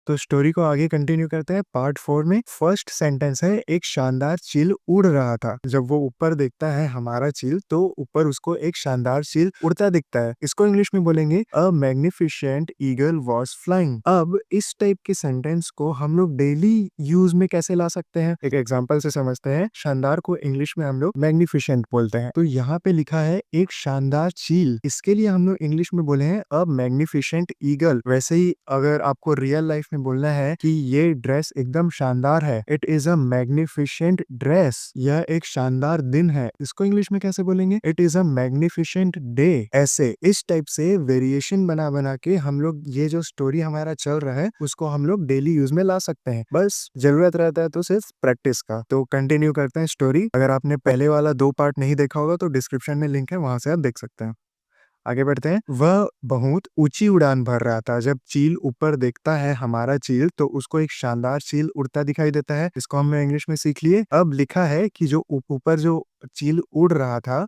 तो स्टोरी को आगे कंटिन्यू करते हैं पार्ट 4 में। फर्स्ट सेंटेंस है, एक शानदार चील उड़ रहा था। जब वो ऊपर देखता है हमारा चील, तो ऊपर उसको एक शानदार चील उड़ता दिखता है। इसको इंग्लिश में बोलेंगे अ मैग्निफिसेंट ईगल वाज फ्लाइंग। अब इस टाइप के सेंटेंस को हम लोग डेली यूज में कैसे ला सकते हैं, एक एग्जांपल से समझते हैं। शानदार को इंग्लिश में हम लोग मैग्निफिसेंट बोलते हैं। तो यहाँ पे लिखा है एक शानदार चील, इसके लिए हम लोग इंग्लिश में बोले हैं अ मैग्निफिसेंट ईगल। वैसे ही अगर आपको रियल लाइफ में बोलना है कि ये ड्रेस एकदम शानदार है, it is a magnificent dress, यह एक शानदार दिन है, इसको इंग्लिश में कैसे बोलेंगे, it is a magnificent day. ऐसे इस टाइप से वेरिएशन बना बना के हम लोग ये जो स्टोरी हमारा चल रहा है उसको हम लोग डेली यूज में ला सकते हैं। बस जरूरत रहता है तो सिर्फ प्रैक्टिस का। तो कंटिन्यू करते हैं स्टोरी। अगर आपने पहले वाला 2 पार्ट नहीं देखा होगा तो डिस्क्रिप्शन में लिंक है, वहां से आप देख सकते हैं। आगे बढ़ते हैं। वह बहुत ऊंची उड़ान भर रहा था। जब चील ऊपर देखता है हमारा चील, तो उसको एक शानदार चील उड़ता दिखाई देता है। इसको हमने इंग्लिश में सीख लिए। अब लिखा है कि जो ऊपर जो चील उड़ रहा था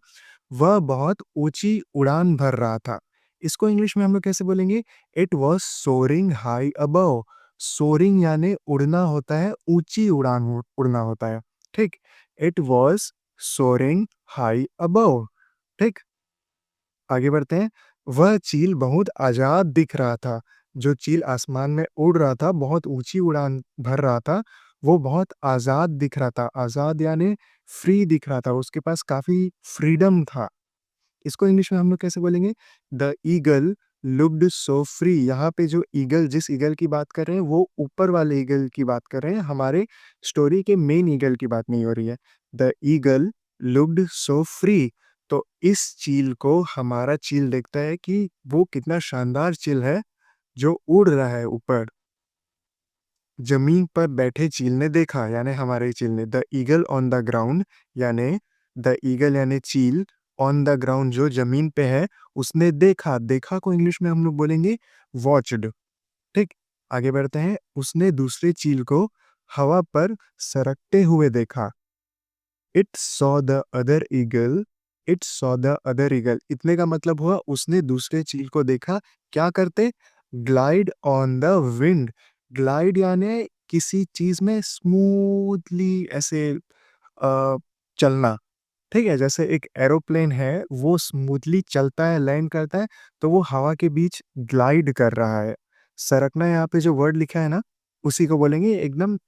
वह बहुत ऊंची उड़ान भर रहा था। इसको इंग्लिश में हम लोग कैसे बोलेंगे, it was soaring high above. Soaring यानी उड़ना होता है, ऊंची उड़ान उड़ना होता है। ठीक, it was soaring high above. ठीक, आगे बढ़ते हैं। वह चील बहुत आजाद दिख रहा था। जो चील आसमान में उड़ रहा था, बहुत ऊंची उड़ान भर रहा था, वो बहुत आजाद दिख रहा था। आजाद यानी फ्री दिख रहा था, उसके पास काफी फ्रीडम था। इसको इंग्लिश में हम लोग कैसे बोलेंगे, the eagle looked so free. यहाँ पे जो ईगल, जिस ईगल की बात कर रहे हैं वो ऊपर वाले ईगल की बात कर रहे हैं, हमारे स्टोरी के मेन ईगल की बात नहीं हो रही है। The eagle looked so free. तो इस चील को हमारा चील देखता है कि वो कितना शानदार चील है जो उड़ रहा है ऊपर। जमीन पर बैठे चील ने देखा, यानी हमारे चील ने, the eagle on the ground, यानी द ईगल यानी चील, ऑन द ग्राउंड जो जमीन पे है, उसने देखा। देखा को इंग्लिश में हम लोग बोलेंगे वॉच्ड। ठीक, आगे बढ़ते हैं। उसने दूसरे चील को हवा पर सरकते हुए देखा। It saw the other eagle, it saw the other eagle, इतने का मतलब हुआ उसने दूसरे चील को देखा क्या करते, glide on the wind. Glide यानी किसी चीज में स्मूथली ऐसे चलना। ठीक है, जैसे एक एरोप्लेन है वो स्मूथली चलता है, लैंड करता है, तो वो हवा के बीच ग्लाइड कर रहा है। सरकना यहाँ पे जो वर्ड लिखा है ना, उसी को बोलेंगे एकदम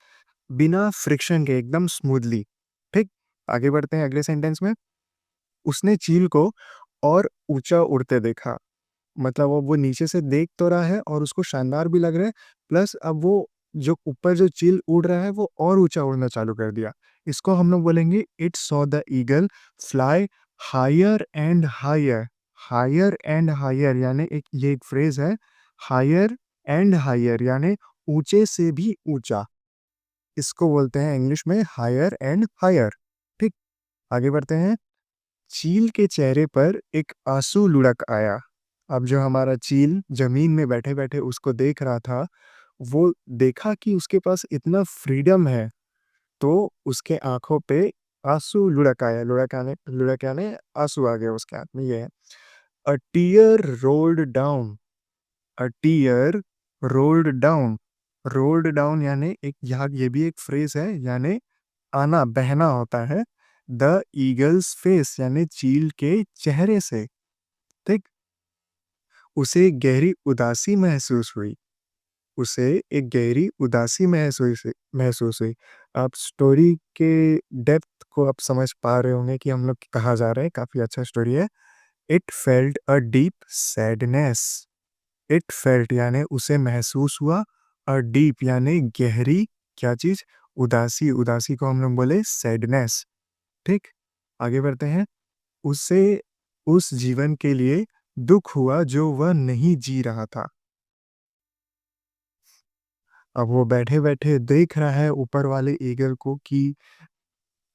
बिना फ्रिक्शन के, एकदम स्मूथली। ठीक, आगे बढ़ते हैं अगले सेंटेंस में। उसने चील को और ऊंचा उड़ते देखा। मतलब वो नीचे से देख तो रहा है और उसको शानदार भी लग रहा है, प्लस अब वो जो ऊपर जो चील उड़ रहा है वो और ऊंचा उड़ना चालू कर दिया। इसको हम लोग बोलेंगे it saw the eagle fly higher and higher. Higher and higher यानी एक, ये एक फ्रेज है, हायर एंड हायर यानी ऊंचे से भी ऊंचा। इसको बोलते हैं इंग्लिश में हायर एंड हायर। ठीक, आगे बढ़ते हैं। चील के चेहरे पर एक आंसू लुढ़क आया। अब जो हमारा चील जमीन में बैठे बैठे उसको देख रहा था, वो देखा कि उसके पास इतना फ्रीडम है, तो उसके आंखों पे आंसू लुढ़क आया। लुढ़क आने आंसू आ गया उसके हाथ में। ये है a tear rolled down. A tear rolled down. Rolled down यानी एक, यहाँ ये भी एक फ्रेज है, यानी आना बहना होता है। द ईगल्स फेस यानी चील के चेहरे से। ठीक, उसे गहरी उदासी महसूस हुई। उसे एक गहरी उदासी महसूस हुई। आप स्टोरी के डेप्थ को आप समझ पा रहे होंगे कि हम लोग कहाँ जा रहे हैं। काफी अच्छा स्टोरी है। It felt a deep sadness. It felt यानी उसे महसूस हुआ, अ डीप यानी गहरी, क्या चीज, उदासी। उदासी को हम लोग बोले सैडनेस। ठीक, आगे बढ़ते हैं। उसे उस जीवन के लिए दुख हुआ जो वह नहीं जी रहा था। अब वो बैठे बैठे देख रहा है ऊपर वाले ईगल को कि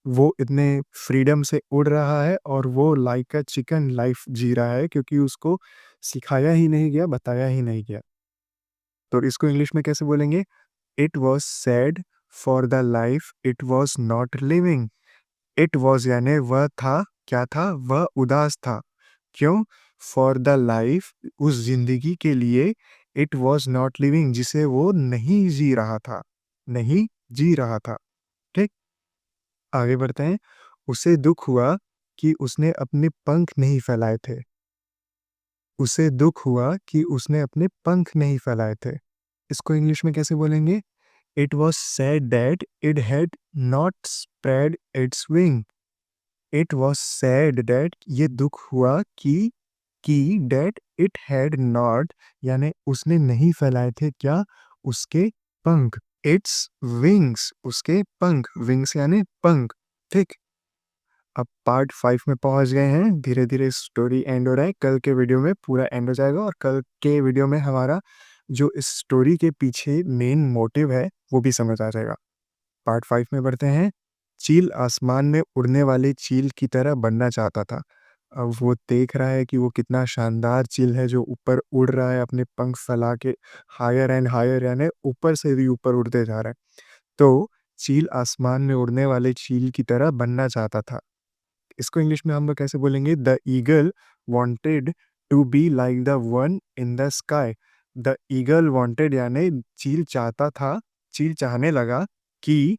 वो इतने फ्रीडम से उड़ रहा है और वो लाइक अ चिकन लाइफ जी रहा है, क्योंकि उसको सिखाया ही नहीं गया, बताया ही नहीं गया। तो इसको इंग्लिश में कैसे बोलेंगे, it was sad for the life it was not living. It was यानी वह था, क्या था, वह उदास था। क्यों, फॉर द लाइफ, उस जिंदगी के लिए, इट वॉज नॉट लिविंग, जिसे वो नहीं जी रहा था, नहीं जी रहा था। ठीक, आगे बढ़ते हैं। उसे दुख हुआ कि उसने अपने पंख नहीं फैलाए थे। उसे दुख हुआ कि उसने अपने पंख नहीं फैलाए थे। इसको इंग्लिश में कैसे बोलेंगे? It was sad that it had not spread it's wing. It was sad that, ये दुख हुआ कि डेट इट हैड नॉट, यानी उसने नहीं फैलाए थे क्या? उसके पंख। इट्स विंग्स, उसके पंख। विंग्स यानी पंख। ठीक, अब पार्ट 5 में पहुंच गए हैं। धीरे धीरे स्टोरी एंड हो रहा है। कल के वीडियो में पूरा एंड हो जाएगा और कल के वीडियो में हमारा जो इस स्टोरी के पीछे मेन मोटिव है वो भी समझ आ जाएगा। पार्ट 5 में बढ़ते हैं। चील आसमान में उड़ने वाले चील की तरह बनना चाहता था। अब वो देख रहा है कि वो कितना शानदार चील है जो ऊपर उड़ रहा है अपने पंख फैला के, हायर एंड हायर, यानी ऊपर से भी ऊपर उड़ते जा रहा है। तो चील आसमान में उड़ने वाले चील की तरह बनना चाहता था। इसको इंग्लिश में हम लोग कैसे बोलेंगे? The eagle wanted to be like the one in the sky. The eagle wanted यानी चील चाहता था, चील चाहने लगा कि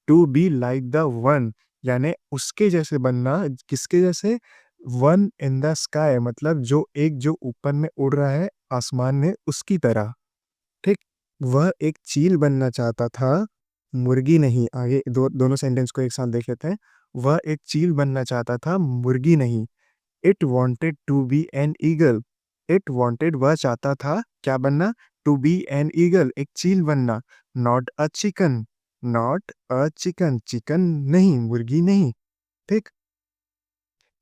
to be like the one, यानी उसके जैसे बनना। किसके जैसे? वन इन द स्काई, मतलब जो ऊपर में उड़ रहा है आसमान में, उसकी तरह। ठीक, वह एक चील बनना चाहता था, मुर्गी नहीं। आगे दोनों सेंटेंस को एक साथ देख लेते हैं। वह एक चील बनना चाहता था, मुर्गी नहीं। It wanted to be an eagle. It wanted, वह चाहता था क्या बनना? टू बी एन ईगल, एक चील बनना। Not a chicken, not a chicken, chicken नहीं, मुर्गी नहीं। ठीक,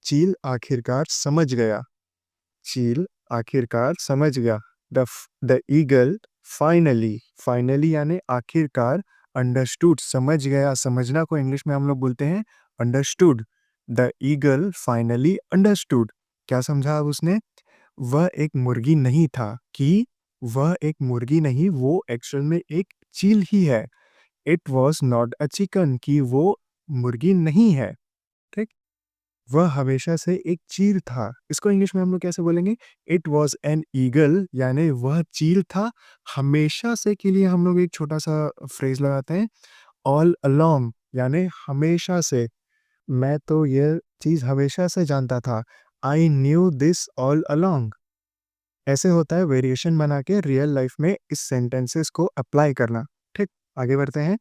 चील आखिरकार समझ गया। चील आखिरकार समझ गया। द ईगल फाइनली, फाइनली यानी आखिरकार, अंडरस्टूड, समझ गया। समझना को इंग्लिश में हम लोग बोलते हैं understood. The eagle finally understood, क्या समझा अब उसने? वह एक मुर्गी नहीं था, कि वह एक मुर्गी नहीं, वो एक्चुअल में एक चील ही है। It was not a chicken, कि वो मुर्गी नहीं है। ठीक, वह हमेशा से एक चील था। इसको इंग्लिश में हम लोग कैसे बोलेंगे? इट वॉज एन ईगल, यानी वह चील था। हमेशा से के लिए हम लोग एक छोटा सा फ्रेज लगाते हैं, ऑल अलोंग, यानी हमेशा से। मैं तो यह चीज हमेशा से जानता था। I knew this all along. ऐसे होता है वेरिएशन बना के रियल लाइफ में इस सेंटेंसेस को अप्लाई करना। ठीक, आगे बढ़ते हैं।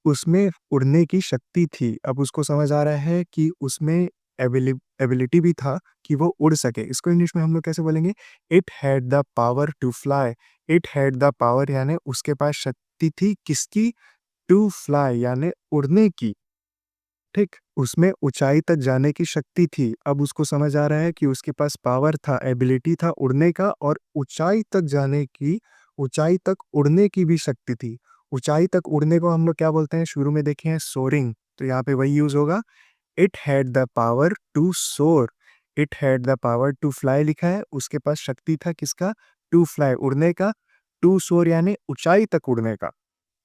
उसमें उड़ने की शक्ति थी। अब उसको समझ आ रहा है कि उसमें एबिलिटी भी था कि वो उड़ सके। इसको इंग्लिश में हम लोग कैसे बोलेंगे? It had the power to fly. It had the power यानी उसके पास शक्ति थी, किसकी? टू फ्लाई यानी उड़ने की। ठीक, उसमें ऊंचाई तक जाने की शक्ति थी। अब उसको समझ आ रहा है कि उसके पास पावर था, एबिलिटी था उड़ने का, और ऊंचाई तक जाने की, ऊंचाई तक उड़ने की भी शक्ति थी। ऊंचाई तक उड़ने को हम लोग क्या बोलते हैं? शुरू में देखे हैं सोरिंग, तो यहाँ पे वही यूज होगा। It had the power to soar. It had the power to fly लिखा है, उसके पास शक्ति था किसका? टू फ्लाई, उड़ने का। टू सोर यानी ऊंचाई तक उड़ने का।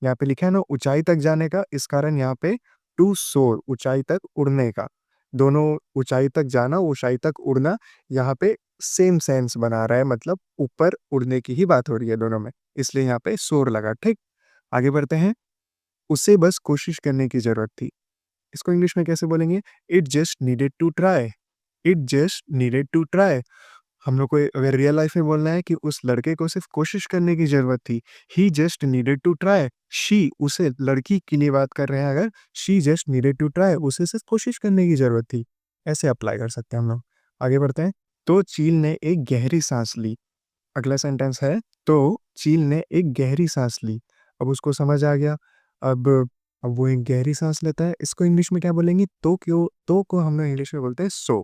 यहाँ पे लिखा है ना ऊंचाई तक जाने का, इस कारण यहाँ पे टू सोर, ऊंचाई तक उड़ने का। दोनों ऊंचाई तक जाना, ऊंचाई तक उड़ना, यहाँ पे सेम सेंस बना रहा है, मतलब ऊपर उड़ने की ही बात हो रही है दोनों में, इसलिए यहाँ पे सोर लगा। ठीक, आगे बढ़ते हैं। उसे बस कोशिश करने की जरूरत थी। इसको इंग्लिश में कैसे बोलेंगे? It just needed to try. It just needed to try. हम लोग को अगर रियल लाइफ में बोलना है कि उस लड़के को सिर्फ कोशिश करने की जरूरत थी, he just needed to try. She, उसे, लड़की के लिए बात कर रहे हैं अगर, she just needed to try, उसे सिर्फ कोशिश करने की जरूरत थी। ऐसे अप्लाई कर सकते हैं हम लोग। आगे बढ़ते हैं। तो चील ने एक गहरी सांस ली। अगला सेंटेंस है, तो चील ने एक गहरी सांस ली। अब उसको समझ आ गया। अब अब वो एक गहरी सांस लेता है। इसको इंग्लिश में क्या बोलेंगे? तो क्यों, तो को हम लोग इंग्लिश में बोलते हैं सो।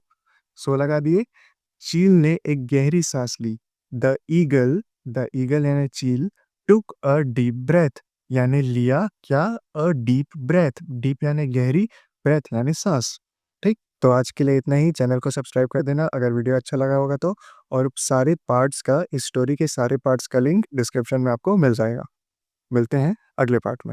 सो लगा दिए। चील ने एक गहरी सांस ली। द ईगल यानी चील, टुक अ डीप ब्रेथ, यानी लिया क्या? A deep breath. डीप यानी गहरी, ब्रेथ यानी सांस। ठीक, तो आज के लिए इतना ही। चैनल को सब्सक्राइब कर देना अगर वीडियो अच्छा लगा होगा तो, और सारे पार्ट्स का, इस स्टोरी के सारे पार्ट्स का लिंक डिस्क्रिप्शन में आपको मिल जाएगा। मिलते हैं अगले पार्ट में।